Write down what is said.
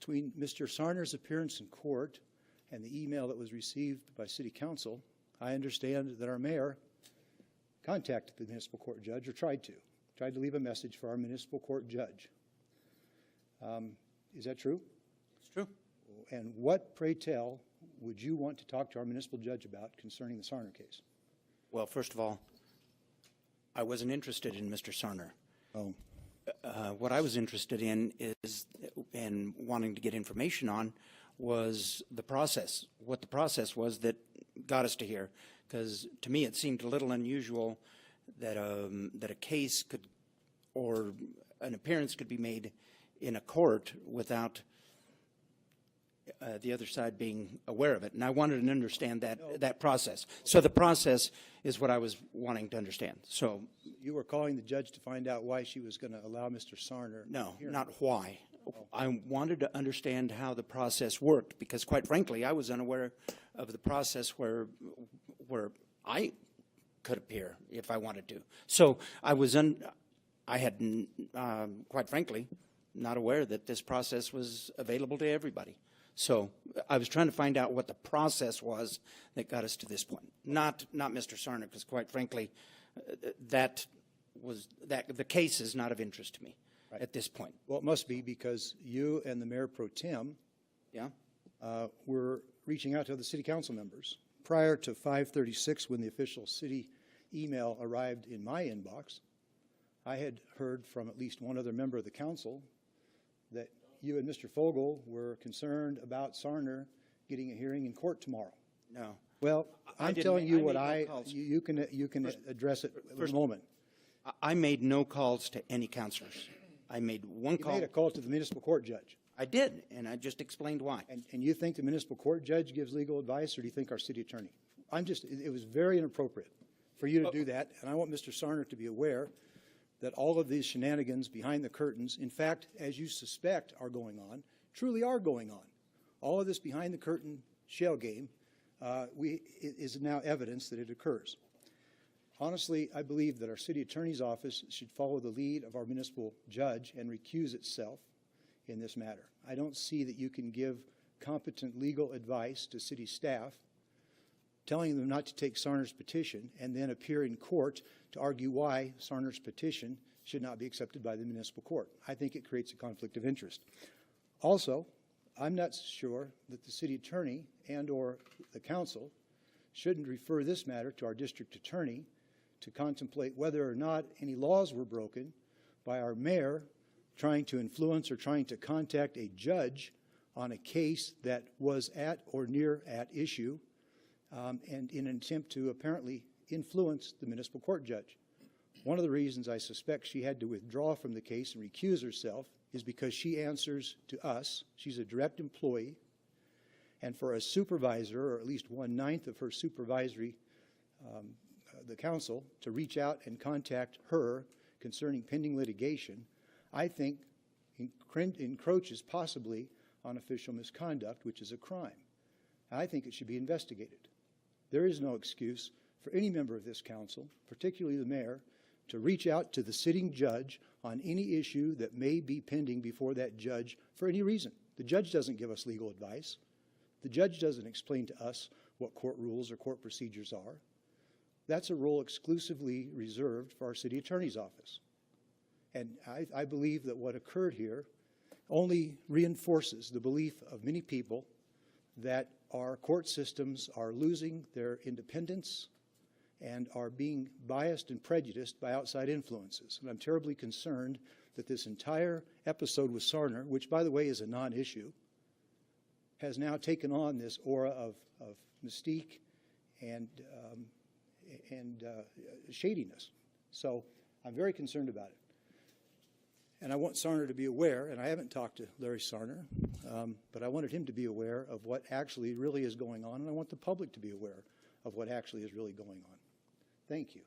between Mr. Sarner's appearance in court and the email that was received by City Council, I understand that our mayor contacted the municipal court judge, or tried to leave a message for our municipal court judge. Is that true? It's true. And what, pray tell, would you want to talk to our municipal judge about concerning the Sarner case? Well, first of all, I wasn't interested in Mr. Sarner. Oh. What I was interested in is, and wanting to get information on, was the process, what the process was that got us to here. Because to me it seemed a little unusual that that a case could, or an appearance could be made in a court without the other side being aware of it. And I wanted to understand that process. So the process is what I was wanting to understand. So you were calling the judge to find out why she was going to allow Mr. Sarner? No, not why. I wanted to understand how the process worked, because quite frankly, I was unaware of the process where I could appear if I wanted to. So I was quite frankly, not aware that this process was available to everybody. So I was trying to find out what the process was that got us to this point. Not Mr. Sarner, because quite frankly, the case is not of interest to me at this point. Well, it must be, because you and the Mayor Pro Tem were reaching out to the City Council members prior to 5:36, when the official city email arrived in my inbox. I had heard from at least one other member of the council that you and Mr. Fogel were concerned about Sarner getting a hearing in court tomorrow. No. Well, I'm telling you what you can address it in a moment. I made no calls to any councilors. I made one call. You made a call to the municipal court judge. I did, and I just explained why. And you think the municipal court judge gives legal advice, or do you think our city attorney? It was very inappropriate for you to do that, and I want Mr. Sarner to be aware that all of these shenanigans behind the curtains, in fact, as you suspect are going on, truly are going on. All of this behind the curtain shell game is now evidence that it occurs. Honestly, I believe that our city attorney's office should follow the lead of our municipal judge and recuse itself in this matter. I don't see that you can give competent legal advice to city staff, telling them not to take Sarner's petition, and then appear in court to argue why Sarner's petition should not be accepted by the municipal court. I think it creates a conflict of interest. Also, I'm not sure that the city attorney and or the council shouldn't refer this matter to our district attorney to contemplate whether or not any laws were broken by our mayor trying to influence or trying to contact a judge on a case that was at or near at issue, and in an attempt to apparently influence the municipal court judge. One of the reasons I suspect she had to withdraw from the case and recuse herself is because she answers to us. She's a direct employee, and for a supervisor, or at least 1/9 of her supervisory, the council, to reach out and contact her concerning pending litigation, I think encroaches possibly on official misconduct, which is a crime. I think it should be investigated. There is no excuse for any member of this council, particularly the mayor, to reach out to the sitting judge on any issue that may be pending before that judge for any reason. The judge doesn't give us legal advice. The judge doesn't explain to us what court rules or court procedures are. That's a role exclusively reserved for our city attorney's office. And I believe that what occurred here only reinforces the belief of many people that our court systems are losing their independence and are being biased and prejudiced by outside influences. And I'm terribly concerned that this entire episode with Sarner, which, by the way, is a non-issue, has now taken on this aura of mystique and shadiness. So I'm very concerned about it. And I want Sarner to be aware, and I haven't talked to Larry Sarner, but I wanted him to be aware of what actually really is going on, and I want the public to be aware of what actually is really going on. Thank you.